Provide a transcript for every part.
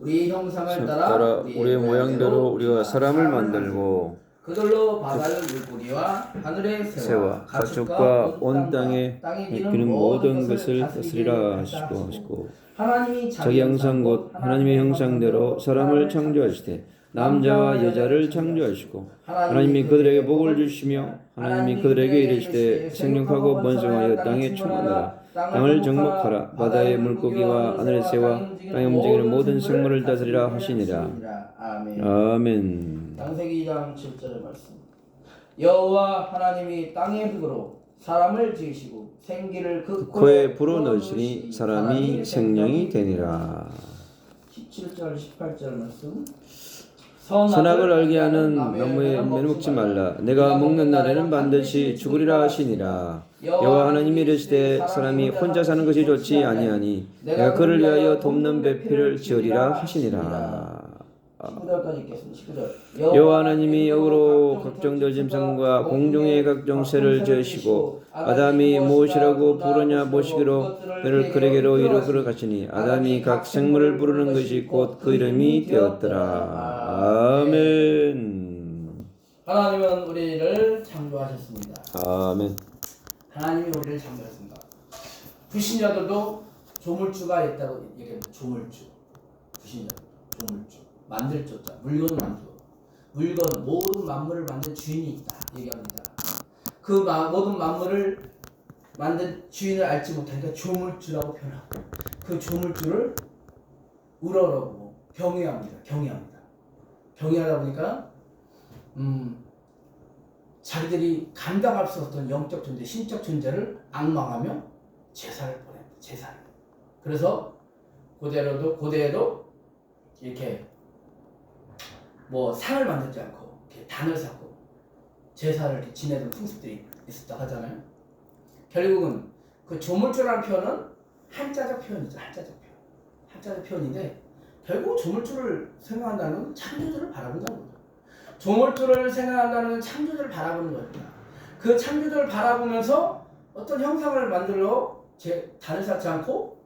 우리 형상을 따라 따라 우리의 모양대로 우리가 사람을 만들고 그들로 바다의 물고기와 하늘의 새와 가축과 온 땅에 기는 모든 것을 다스리라 하시고 자기 형상 곧 하나님의 형상대로 사람을 창조하시되 남자와 여자를 창조하시고 하나님이 그들에게 복을 주시며 하나님이 그들에게 이르시되 생육하고 번성하여 땅에 충만하라 땅을 정복하라 바다의 물고기와 하늘의 새와 땅에 움직이는 모든 생물을 다스리라 하시니라. 아멘. 창세기 2장 7절의 말씀. 여호와 하나님이 땅의 흙으로 사람을 지으시고 생기를 그 코에 불어넣으시니 사람이 생명이 되니라. 17절 18절 말씀. 선악을 알게 하는 나무에 매먹지 말라. 내가 먹는 날에는 반드시 죽으리라 하시니라. 여호와 하나님이 이르시되 사람이 혼자 사는 것이 좋지 아니하니 내가 그를 위하여 돕는 배필을 지으리라 하시니라. 19절까지 읽겠습니다. 19절. 여호와 하나님이 역으로 각종 들짐승과 공중의 각종 새를 지으시고 아담이 무엇이라고 부르냐 보시기로 그를 그에게로 이르기로 가시니 아담이 각 생물을 부르는 것이 곧 그 이름이 되었더라. 아멘. 하나님은 우리를 창조하셨습니다. 아멘. 하나님이 우리를 창조하셨습니다. 불신자들도 조물주가 있다고 얘기합니다. 조물주. 불신자들. 조물주. 만들 조자. 물건을 만들고. 물건, 모든 만물을 만든 주인이 있다. 얘기합니다. 그 모든 만물을 만든 주인을 알지 못하니까 조물주라고 표현하고 그 조물주를 우러러보고 경외합니다. 경외하다 보니까 자기들이 감당할 수 없던 영적 존재, 신적 존재를 악망하며 제사를 보냅니다. 제사를. 그래서 고대에도 이렇게 뭐 상을 만들지 않고 이렇게 단을 쌓고 제사를 이렇게 지내던 풍습들이 있었다고 하잖아요. 결국은 그 조물주라는 표현은 한자적 표현이죠. 한자적 표현인데 결국 조물주를 생각한다는 건 창조주를 바라본다는 거죠. 조물주를 생각한다는 건 창조주를 바라보는 겁니다. 그 창조주를 바라보면서 어떤 형상을 만들어 단을 쌓지 않고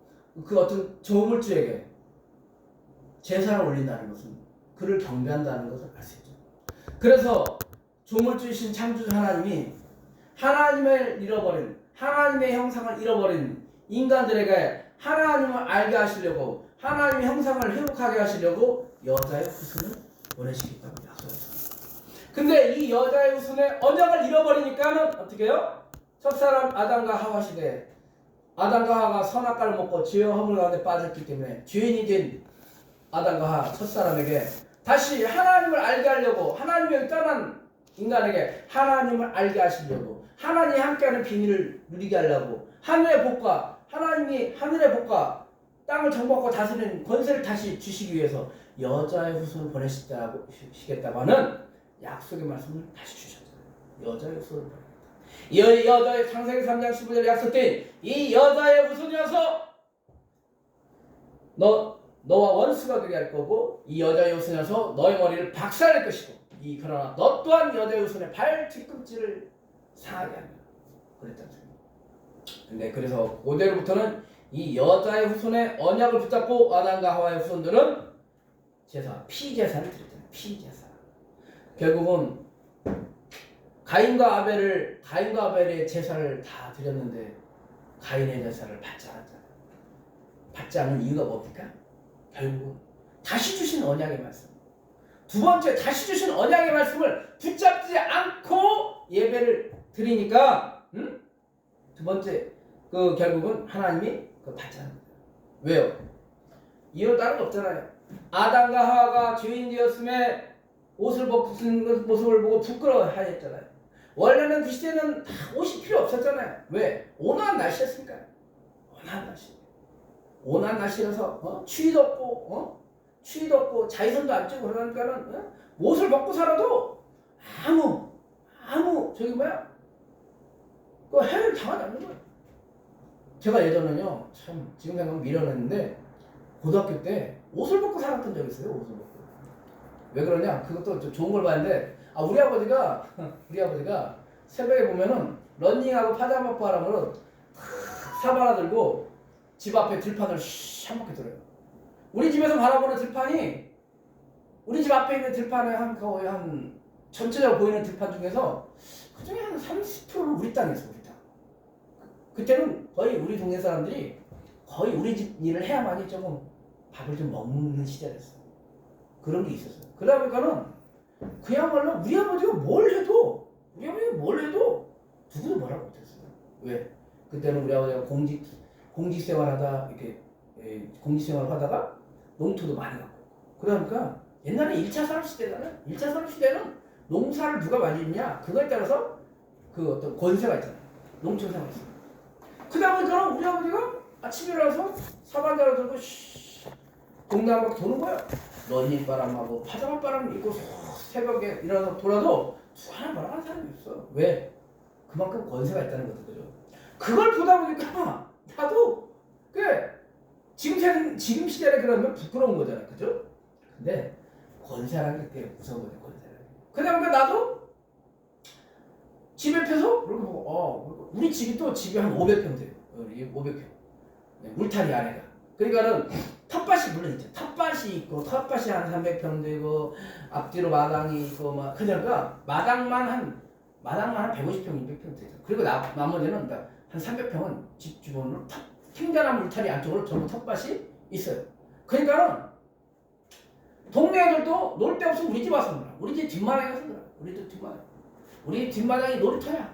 그 어떤 조물주에게 제사를 올린다는 것은 그를 경배한다는 것을 알 수 있죠. 그래서 조물주이신 창조주 하나님이 하나님을 잃어버린 하나님의 형상을 잃어버린 인간들에게 하나님을 알게 하시려고 하나님의 형상을 회복하게 하시려고 여자의 후손을 보내시겠다고 약속했습니다. 근데 이 여자의 후손의 언약을 잃어버리니까는 어떻게 해요? 첫사람 아담과 하와 시대에 아담과 하와가 선악과를 먹고 죄의 허물 가운데 빠졌기 때문에 죄인이 된 아담과 하와 첫사람에게 다시 하나님을 알게 하려고 하나님을 떠난 인간에게 하나님을 알게 하시려고 하나님이 함께하는 비밀을 누리게 하려고 하늘의 복과 하나님이 하늘의 복과 땅을 정복하고 다스리는 권세를 다시 주시기 위해서 여자의 후손을 보내시겠다고 하는 약속의 말씀을 다시 주셨잖아요. 여자의 후손을 보냅니다. 이 여자의 창세기 3장 15절에 약속된 이 여자의 후손이어서 너와 원수가 되게 할 거고 이 여자의 후손이어서 너의 머리를 박살낼 것이고 그러나 너 또한 여자의 후손의 발 뒤꿈치를 상하게 합니다. 그랬다는 소리입니다. 근데 그래서 고대로부터는 이 여자의 후손의 언약을 붙잡고 아담과 하와의 후손들은 피제사를 드렸잖아요. 피제사. 결국은 가인과 아벨의 제사를 다 드렸는데 가인의 제사를 받지 않았잖아요. 받지 않은 이유가 뭡니까? 결국은 다시 주신 언약의 말씀. 두 번째 다시 주신 언약의 말씀을 붙잡지 않고 예배를 드리니까 두 번째 결국은 하나님이 받지 않는 거예요. 왜요? 이유는 다른 거 없잖아요. 아담과 하와가 죄인 되었음에 옷을 벗은 모습을 보고 부끄러워하였잖아요. 원래는 그 시대는 다 옷이 필요 없었잖아요. 왜? 온화한 날씨였으니까. 온화한 날씨라서 추위도 없고 자외선도 안 쬐고 그러니까는 옷을 벗고 살아도 아무 그 해를 당하지 않는 거예요. 제가 예전에는요 참 지금 생각하면 미련했는데 고등학교 때 옷을 벗고 살았던 적이 있어요. 옷을 벗고. 왜 그러냐? 그것도 좀 좋은 걸 봤는데 우리 아버지가 새벽에 보면은 런닝하고 파자마 입고 하라면 사바나 들고 집 앞에 들판을 한 바퀴 돌아요. 우리 집에서 바라보는 들판이 우리 집 앞에 있는 들판에 거의 한 전체적으로 보이는 들판 중에서 그 중에 한 30%는 우리 땅이었어, 우리 땅. 그때는 거의 우리 동네 사람들이 거의 우리 집 일을 해야만이 조금 밥을 좀 먹는 시절이었어. 그런 게 있었어요. 그러다 보니까는 그야말로 우리 아버지가 뭘 해도 누구도 뭐라고 못했어요. 왜? 그때는 우리 아버지가 공직생활하다 이렇게 공직생활 하다가 농토도 많이 갖고 그러니까 옛날에 1차 산업시대는 농사를 누가 많이 짓냐 그거에 따라서 그 어떤 권세가 있잖아요. 농촌생활 있어요. 그러다 보니까 우리 아버지가 아침에 일어나서 사반자로 들고 동네 한바퀴 도는 거야. 런닝바람하고 파자마바람 입고 새벽에 일어나서 돌아도 누구나 뭐라 하는 사람이 없어. 왜? 그만큼 권세가 있다는 거죠. 그죠? 그걸 보다 보니까 나도 지금 시대에 그러면 부끄러운 거잖아. 그죠? 근데 권세라는 게 되게 무서운 거죠. 권세라는 게. 그러다 보니까 나도 집 옆에서 이렇게 보고 우리 집이 또 집이 한 500평 돼요. 500평. 울타리 안에가. 그러니까는 텃밭이 물론 있죠. 텃밭이 있고 텃밭이 한 300평 되고 앞뒤로 마당이 있고 막 그러니까 마당만 한 150평, 200평 되죠. 그리고 나머지는 한 300평은 집 주변으로 탱자나무 울타리 안쪽으로 전부 텃밭이 있어요. 그러니까는 동네 애들도 놀 데 없으면 우리 집 와서 놀아. 우리 집 뒷마당에 가서 놀아. 우리 집 뒷마당. 우리 뒷마당이 놀이터야.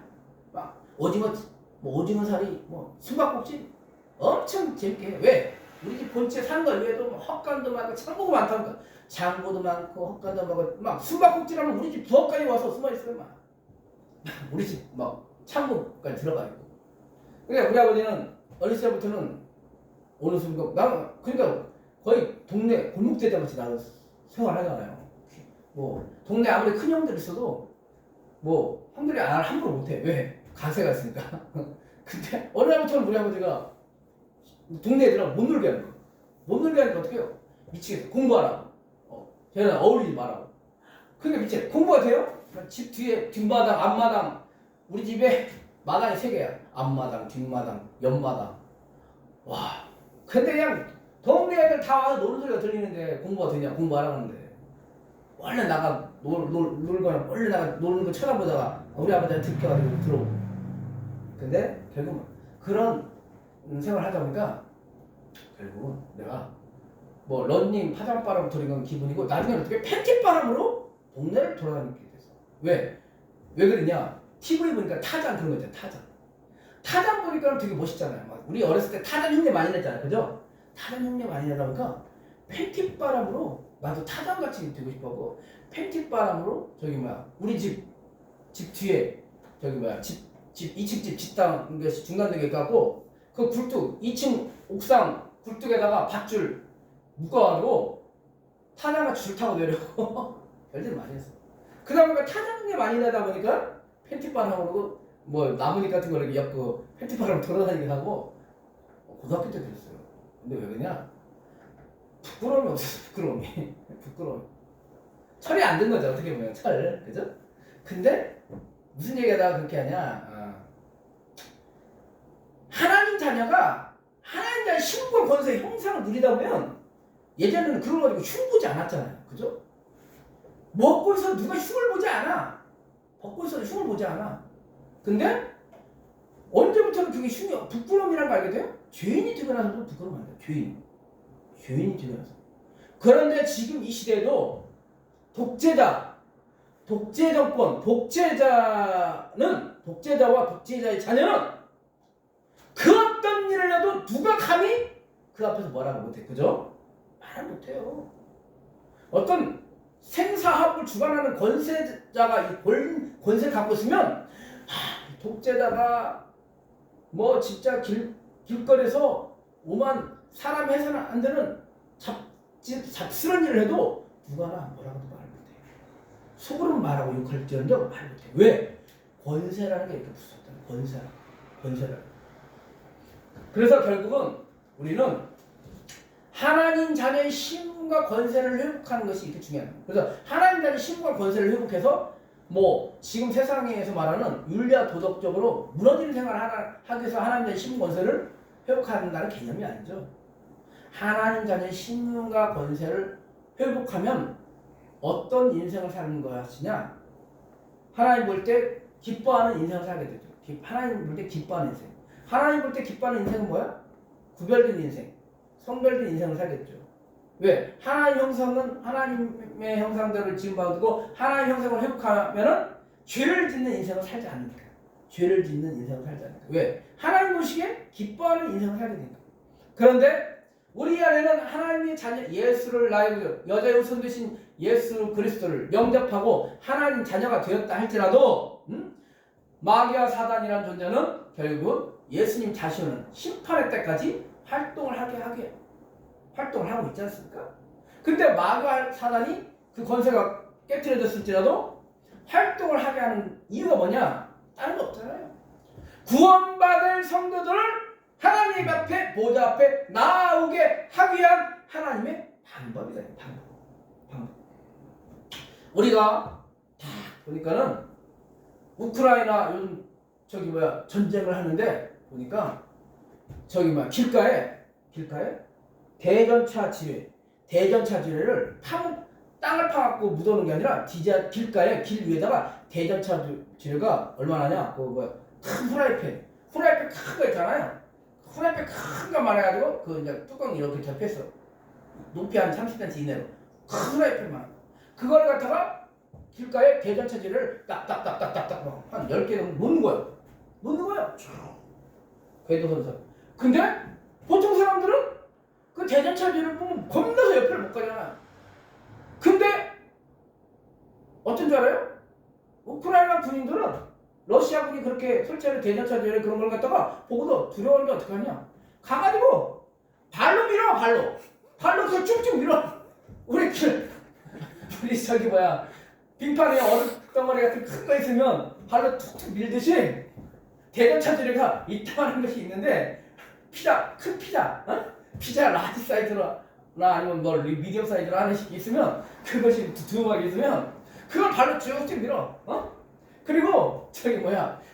막 오징어살이 숨바꼭질 엄청 재밌게 해. 왜? 우리 집 본체 사는 거 외에도 헛간도 많고 창고가 많다니까. 창고도 많고 헛간도 많고 막 숨바꼭질하면 우리 집 부엌까지 와서 숨어 있어요. 막 우리 집 창고까지 들어가 있고. 그러니까 우리 아버지는 어렸을 때부터는 어느 순간 그러니까 거의 동네 골목대장같이 나서 생활하잖아요. 동네 아무리 큰 형들 있어도 형들이 함부로 못해. 왜? 가세가 있으니까. 근데 어느 날부터는 우리 아버지가 동네 애들하고 못 놀게 하는 거야. 못 놀게 하니까 어떻게 해요? 미치겠어. 공부하라고. 걔는 어울리지 말라고. 그러니까 미치겠어. 공부가 돼요? 집 뒤에 뒷마당, 앞마당. 우리 집에 마당이 3개야. 앞마당, 뒷마당, 옆마당. 와. 근데 그냥 동네 애들 다 와서 노는 소리가 들리는데 공부가 되냐? 공부하라고 하는데. 원래 나가 놀거나 원래 나가 노는 거 쳐다보다가 우리 아버지한테 들켜가지고 들어오고. 근데 결국은 그런 생활을 하다 보니까 결국은 내가 런닝 파장바람 돌리는 기분이고 나중에는 어떻게 팬티바람으로 동네를 돌아다니게 됐어. 왜 그러냐? TV 보니까 타잔 그런 거 있잖아. 타잔 보니까 되게 멋있잖아요. 막 우리 어렸을 때 타잔 흉내 많이 냈잖아요. 그죠? 타잔 흉내 많이 내다 보니까 팬티바람으로 나도 타잔같이 되고 싶었고 팬티바람으로 우리 집 뒤에 2층 집 집당 중간되게 있고 그 굴뚝 2층 옥상 굴뚝에다가 밧줄 묶어가지고 타잔같이 줄 타고 내려고 별일 많이 했어. 그다음에 타잔이 많이 나다 보니까 팬티바람으로 나뭇잎 같은 거를 엮고 팬티바람 돌아다니기도 하고 고등학교 때 그랬어요. 근데 왜 그러냐? 부끄러움이 없었어. 부끄러움이 철이 안 든 거죠. 어떻게 보면 그죠? 근데 무슨 얘기하다가 그렇게 하냐? 하나님 자녀가 하나님 자녀 신분 권세 형상을 누리다 보면 예전에는 그런 거 가지고 흉 보지 않았잖아요. 그죠? 먹고 있어도 누가 흉을 보지 않아. 먹고 있어도 흉을 보지 않아. 근데 언제부터는 그게 부끄러움이라는 거 알게 돼요? 죄인이 되고 나서도 부끄러움 안 돼요. 죄인이 되고 나서. 그런데 지금 이 시대에도 독재 정권, 독재자와 독재자의 자녀는 그 어떤 일을 해도 누가 감히 그 앞에서 뭐라고 못해. 그죠? 말을 못해요. 어떤 생사합을 주관하는 권세자가 이 권세 갖고 있으면 독재자가 진짜 길거리에서 오만 사람 해서는 안 되는 잡스러운 일을 해도 누가나 뭐라고도 말을 못해. 속으로는 말하고 욕할지언정 말 못해. 왜? 권세라는 게 이렇게 무섭다. 권세라는. 그래서 결국은 우리는 하나님 자녀의 신분과 권세를 회복하는 것이 이렇게 중요해요. 그래서 하나님 자녀의 신분과 권세를 회복해서 지금 세상에서 말하는 윤리와 도덕적으로 무너지는 생활을 하기 위해서 하나님 자녀의 신분 권세를 회복한다는 개념이 아니죠. 하나님 자녀의 신분과 권세를 회복하면 어떤 인생을 사는 것이냐? 하나님 볼 때 기뻐하는 인생을 살게 되죠. 하나님 볼 때 기뻐하는 인생. 하나님 볼 때 기뻐하는 인생은 뭐야? 구별된 인생, 성별된 인생을 살겠죠. 왜? 하나님 형상은 하나님의 형상대로 지음받고 하나님 형상을 회복하면은 죄를 짓는 인생을 살지 않으니까. 죄를 짓는 인생을 살지 않으니까. 왜? 하나님 보시기에 기뻐하는 인생을 살게 되니까. 그런데 우리 안에는 하나님의 자녀 예수를 나의 여자의 우선 되신 예수 그리스도를 영접하고 하나님 자녀가 되었다 할지라도 마귀와 사단이라는 존재는 결국은 예수님 자신은 심판의 때까지 활동을 하고 있지 않습니까? 근데 마귀와 사단이 그 권세가 깨트려졌을지라도 활동을 하게 하는 이유가 뭐냐? 다른 거 없잖아요. 구원받을 성도들을 하나님 앞에 보좌 앞에 나오게 하기 위한 하나님의 방법이다. 방법. 우리가 다 보니까는 우크라이나 요즘 전쟁을 하는데 보니까 길가에 대전차 지뢰를 땅을 파갖고 묻어놓은 게 아니라 길가에 길 위에다가 대전차 지뢰가 얼마나냐? 큰 후라이팬 큰 거 있잖아요. 후라이팬 큰 거 말해가지고 이제 뚜껑 이렇게 접혔어. 높이 한 30cm 이내로 큰 후라이팬만. 그걸 갖다가 길가에 대전차 지뢰를 딱딱딱딱딱딱 한 10개 정도 놓는 거예요. 궤도선서. 근데 보통 사람들은 그 대전차 지뢰를 보면 겁나서 옆을 못 가잖아. 근데 어떤 줄 알아요? 우크라이나 군인들은 러시아군이 그렇게 설치하는 대전차 지뢰 그런 걸 갖다가 보고도 두려워하는 게 어떡하냐? 가가지고 발로 밀어. 발로 그 쭉쭉 밀어. 우리 빙판에 얼음덩어리 같은 큰 거 있으면 발로 툭툭 밀듯이 대전차 지뢰가 이따만한 것이 있는데 큰 피자 라지 사이즈나 아니면 미디엄 사이즈로 하나씩 있으면 그것이 두툼하게 있으면 그걸 발로 쭉쭉 밀어. 그리고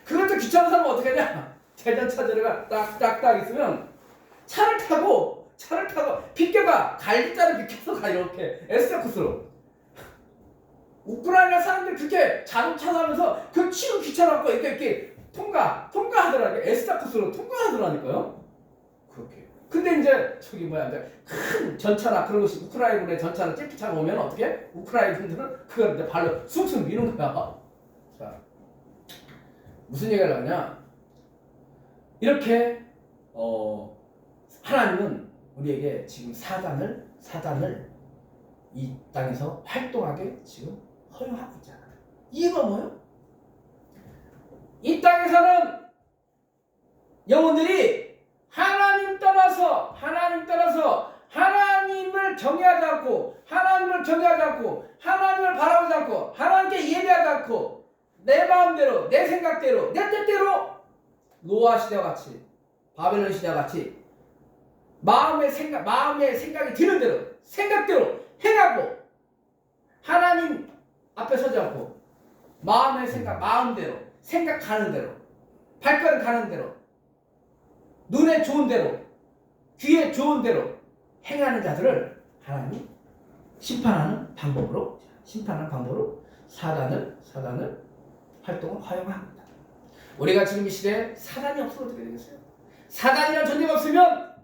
그것도 귀찮은 사람은 어떻게 하냐? 대전차 지뢰가 딱딱딱 있으면 차를 타고 비껴가 갈비자를 비켜서 가 이렇게 S자 코스로. 우크라이나 사람들 그렇게 자동차 타면서 그 치고 귀찮아갖고 이렇게 통과하더라고요. S자 코스로 통과하더라니까요. 그렇게. 근데 이제 큰 전차나 그런 것이 우크라이나군의 전차나 찌푸차가 오면 어떻게? 우크라이나 분들은 그걸 이제 발로 쑥쑥 미는 거야. 자, 무슨 얘기를 하냐? 이렇게 하나님은 우리에게 지금 사단을 이 땅에서 활동하게 지금 허용하고 있잖아. 이유가 뭐예요? 이 땅에 사는 영혼들이 하나님을 떠나서 하나님을 경외하지 않고 하나님을 바라보지 않고 하나님께 예배하지 않고 내 마음대로 내 생각대로 내 뜻대로 노아 시대와 같이 바벨론 시대와 같이 마음의 생각이 드는 대로 생각대로 행하고 하나님 앞에 서지 않고 마음대로 생각하는 대로 발걸음 가는 대로 눈에 좋은 대로 귀에 좋은 대로 행하는 자들을 하나님이 심판하는 방법으로 사단을 활동을 허용합니다. 우리가 지금 이 시대에 사단이 없으면 어떻게 되겠어요? 사단이라는 존재가 없으면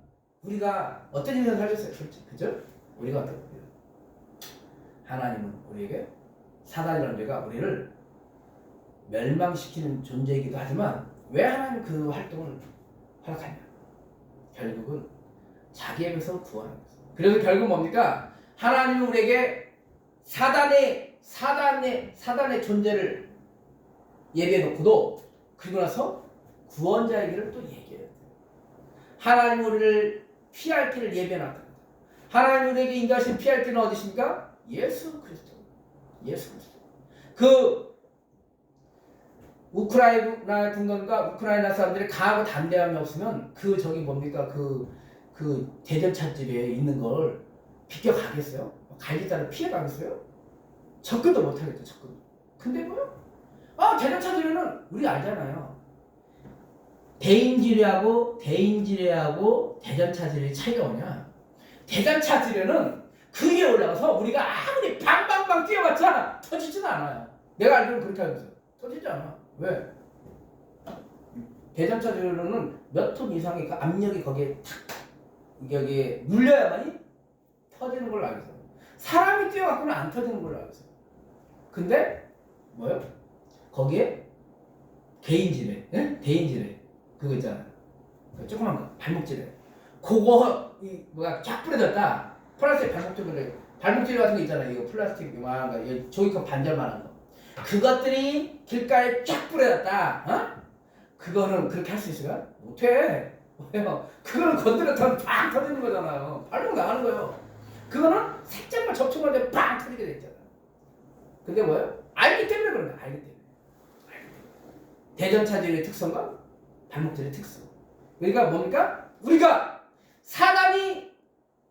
우리가 어떤 인생을 살겠어요? 그죠? 우리가 어떤 거예요? 하나님은 우리에게 사단이라는 죄가 우리를 멸망시키는 존재이기도 하지만 왜 하나님 그 활동을 허락하냐? 결국은 자기에게서 구하는 거예요. 그래서 결국 뭡니까? 하나님은 우리에게 사단의 존재를 예비해 놓고도 그리고 나서 구원자의 길을 또 얘기해요. 하나님 우리를 피할 길을 예비해 놨다. 하나님 우리에게 인도하신 피할 길은 어디십니까? 예수 그리스도. 그 우크라이나 군건과 우크라이나 사람들이 강하고 담대함이 없으면 그 대전차집에 있는 걸 비껴가겠어요? 갈기자를 피해가겠어요? 접근도 못하겠죠. 접근. 근데 뭐요? 대전차집에는 우리 알잖아요. 대인지뢰하고 대전차집의 차이가 뭐냐? 대장차 지뢰는 그 위에 올라가서 우리가 아무리 방방방 뛰어봤자 터지지는 않아요. 내가 알기로는 그렇게 알고 있어요. 터지지 않아. 왜? 대장차 지뢰로는 몇 톤 이상의 그 압력이 거기에 탁 여기에 눌려야만이 터지는 걸로 알고 있어요. 사람이 뛰어갖고는 안 터지는 걸로 알고 있어요. 근데 뭐요? 거기에 개인지뢰, 예? 대인지뢰 그거 있잖아요. 그 조그만 거 발목지뢰. 그거 쫙 뿌려졌다. 플라스틱 발목지뢰 같은 거 있잖아요. 이거 플라스틱 이거 종이컵 반절만한 거. 그것들이 길가에 쫙 뿌려졌다. 어? 그거는 그렇게 할 수 있어요? 못해. 왜요? 그거는 건드렸다면 팍 터지는 거잖아요. 발목 나가는 거예요. 그거는 살짝만 접촉할 때 팍 터지게 돼 있잖아요. 근데 뭐예요? 알기 때문에 그런 거야. 알기 때문에. 대전차지의 특성과 발목질의 특성. 그러니까 뭡니까? 우리가 사단이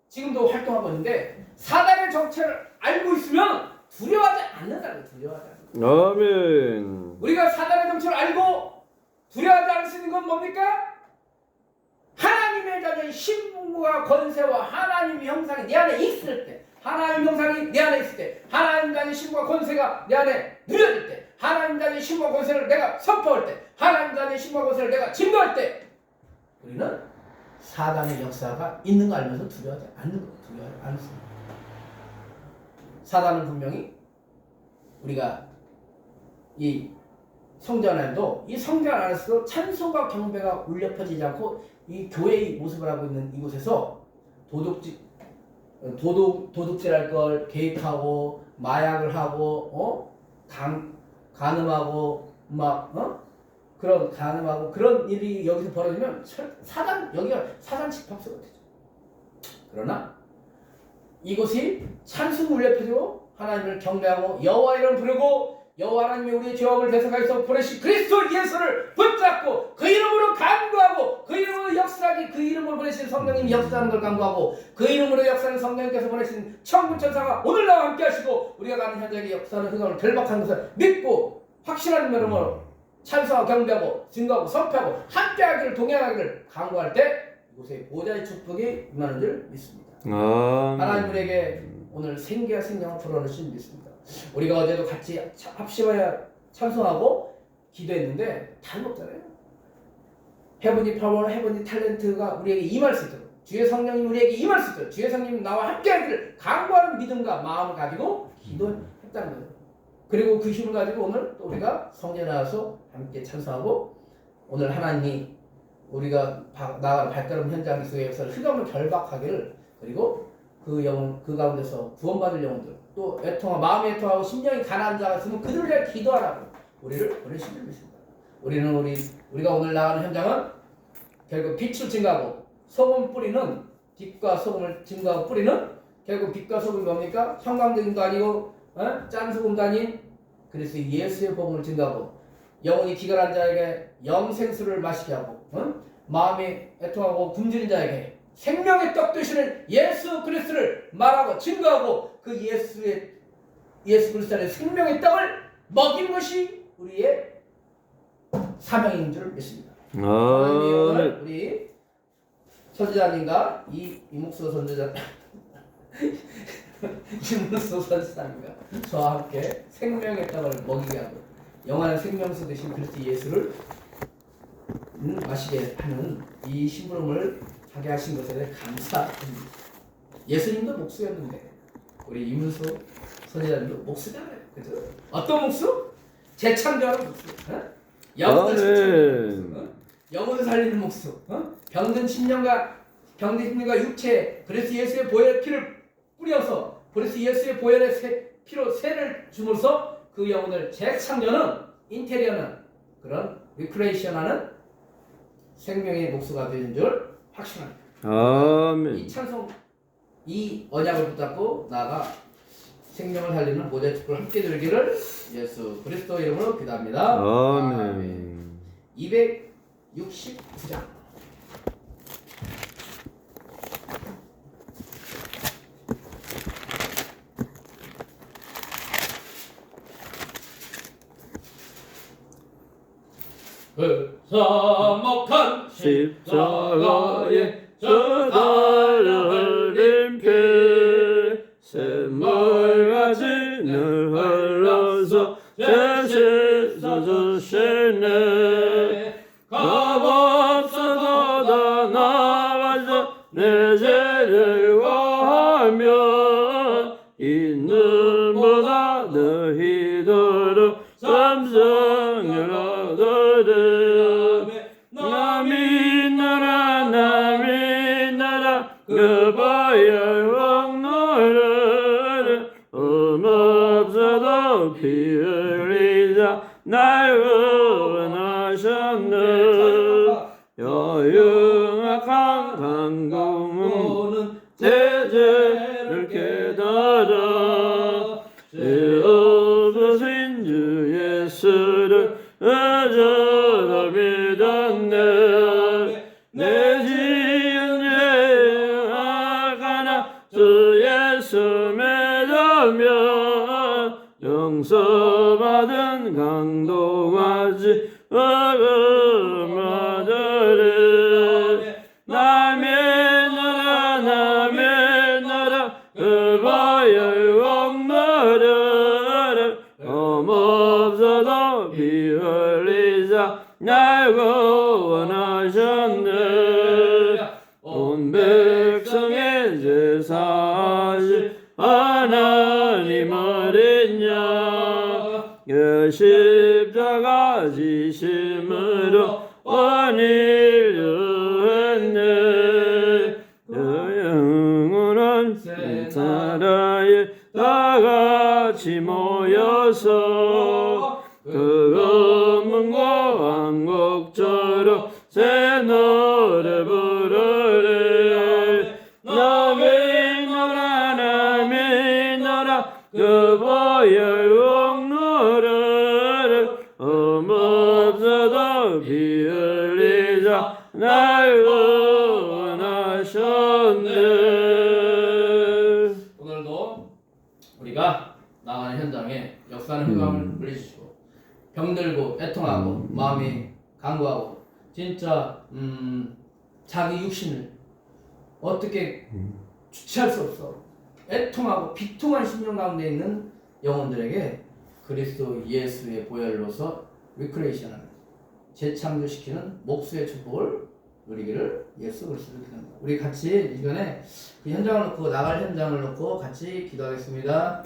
지금도 활동하고 있는데 사단의 정체를 알고 있으면 두려워하지 않는다고. 두려워하지 않는다. 아멘. 우리가 사단의 정체를 알고 두려워하지 않을 수 있는 건 뭡니까? 하나님의 자녀의 신분과 권세와 하나님의 형상이 내 안에 있을 때, 하나님의 형상이 내 안에 있을 때, 하나님 자녀의 신분과 권세가 내 안에 누려질 때, 하나님 자녀의 신분과 권세를 내가 선포할 때, 하나님 자녀의 신분과 권세를 내가 증거할 때, 우리는 사단의 역사가 있는 거 알면서 두려워하지 않는 거예요. 두려워하지 않습니다. 사단은 분명히 우리가 이 성전 안에도 이 성전 안에서도 찬송과 경배가 울려 퍼지지 않고 이 교회의 모습을 하고 있는 이곳에서 도둑질할 걸 개입하고 마약을 하고 간음하고 그런 간음하고 그런 일이 여기서 벌어지면 여기가 사단 집합소가 되죠. 그러나 이곳이 찬송 울려 퍼지고 하나님을 경배하고 여호와 이름 부르고 여호와 하나님이 우리의 죄악을 대속하여서 보내신 그리스도 예수를 붙잡고 그 이름으로 간구하고 그 이름으로 역사하기 그 이름으로 보내신 성령님이 역사하는 걸 간구하고 그 이름으로 역사하는 성령님께서 보내신 천군 천사가 오늘 나와 함께 하시고 우리가 가는 현장의 역사는 그동안 결박한 것을 믿고 확실한 이름으로 찬송하고 경배하고 증거하고 선포하고 함께하기를 동행하기를 간구할 때 이곳에 보좌의 축복이 임하는 줄 믿습니다. 하나님 우리에게 오늘 생기와 생명을 불어넣으신 믿습니다. 우리가 어제도 같이 합심하여 찬송하고 기도했는데 다름없잖아요. 헤븐리 파워, 헤븐리 탤런트가 우리에게 임할 수 있도록 주의 성령님 우리에게 임할 수 있도록 주의 성령님 나와 함께하기를 간구하는 믿음과 마음을 가지고 기도했다는 거예요. 그리고 그 힘을 가지고 오늘 또 우리가 성전에 나와서 함께 찬송하고 오늘 하나님이 우리가 나아가는 발걸음 현장 속의 역사를 흑암을 결박하기를 그리고 그 영혼 그 가운데서 구원받을 영혼들 또 마음의 애통하고 심령이 가난한 자가 있으면 그들을 위해 기도하라고 우리를 보내신 줄 믿습니다. 우리가 오늘 나가는 현장은 결국 빛을 증가하고 소금 뿌리는 빛과 소금을 증가하고 뿌리는 결국 빛과 소금이 뭡니까? 형광등도 아니고 짠 소금도 아닌 그래서 예수의 복음을 증가하고 영혼이 기갈한 자에게 영생수를 마시게 하고 마음이 애통하고 굶주린 자에게 생명의 떡 되시는 예수 그리스도를 말하고 증거하고 그 예수 그리스도 안에 생명의 떡을 먹이는 것이 우리의 사명인 줄 믿습니다. 오늘 우리 선지자님과 이목수 선지자 이목수 선지자님과 저와 함께 생명의 떡을 먹이게 하고 영원한 생명수 되신 그리스도 예수를 마시게 하는 이 심부름을 하게 하신 것에 대해 감사합니다. 예수님도 목수였는데 우리 이문수 선지자님도 목수잖아요. 그죠? 어떤 목수? 재창조하는 목수. 영혼을 살리는 목수. 병든 심령과 육체 그리스도 예수의 보혈의 피를 뿌려서 그리스도 예수의 보혈의 피로 세를 줌으로써 그 영혼을 재창조는 인테리어는 그런 리크레이션하는 생명의 목수가 되는 줄 확신합니다. 아멘. 이 찬송, 이 언약을 붙잡고 나아가 생명을 살리는 보좌의 축복을 함께 누리기를 예수 그리스도 이름으로 기도합니다. 아멘. 269장. 그 사목한 십자가에 저 달을 강물같이 늘 흘러서 제시서 주시네 겁없어도 더 나아가서 내 죄를 구하면 있는보다 더 희도록 삼성을 얻으리 남이 나라 그 바열 왕노를 없어도 피 흘리자 날 구원하셨네 여영악한 강공은 제 죄를 깨달아 죄 없으신 주 예수를 어쩌다 믿었네 내 지은 죄 하나 주 예수 믿으면 용서받은 강도같이 얻으리 남의 나라 그 바열 왕노를 없어도 피 흘리자 날 구원하셨네 온 백성의 제사하신 하나님 어린양 그 십자가 지심으로 원을 유했네 그 영원한 나라에 다같이 모여서 그 검문과 왕곡처럼 새 노래 부르리 남의 나라 그 보혈 왕노를 없어도 피 흘리자 날 구원하셨네 오늘도 우리가 나가는 현장에 역사는 흑암을 물리주시고 병들고 애통하고 마음이 간구하고 진짜 자기 육신을 어떻게 주체할 수 없어 애통하고 비통한 심령 가운데 있는 영혼들에게 그리스도 예수의 보혈로서 리크레이션하는 재창조시키는 목수의 축복을 누리기를 예수 그리스도로 기도합니다. 우리 같이 이번에 그 현장을 놓고 나갈 현장을 놓고 같이 기도하겠습니다.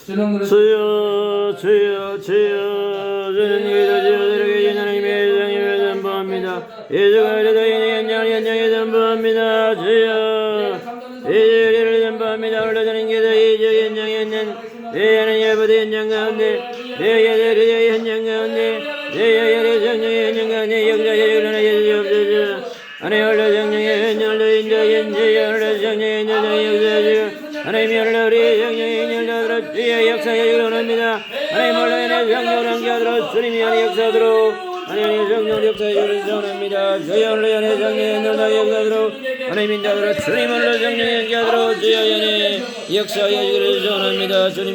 주는 그리스도 주여 주는 기도드리게 하나님의 영광을 전부합니다. 예수가 그리스도의 현장의 전부합니다. 주여 예수를 전부합니다. 올라가는 기도 예수 현장에 있는 하나님 아버지 현장 가운데 예수의 현장 가운데 예수의 성령의 현장 가운데 역사에 일어나 예수 없어져 하나님 올라 성령의 현장을 인도하신 주여 올라 성령의 현장을 역사하시고 하나님이 올라 우리 성령의 현장을 주의 역사에 일어납니다. 하나님 올라 인해 성령을 함께하도록 주님이 하는 역사하도록 하나님의 성령 역사에 일어납니다. 주여 올라 인해 성령의 현장을 역사하도록 하나님 인도하도록 주님 올라 성령의 함께하도록 주여 인해 역사에 일어납니다. 주님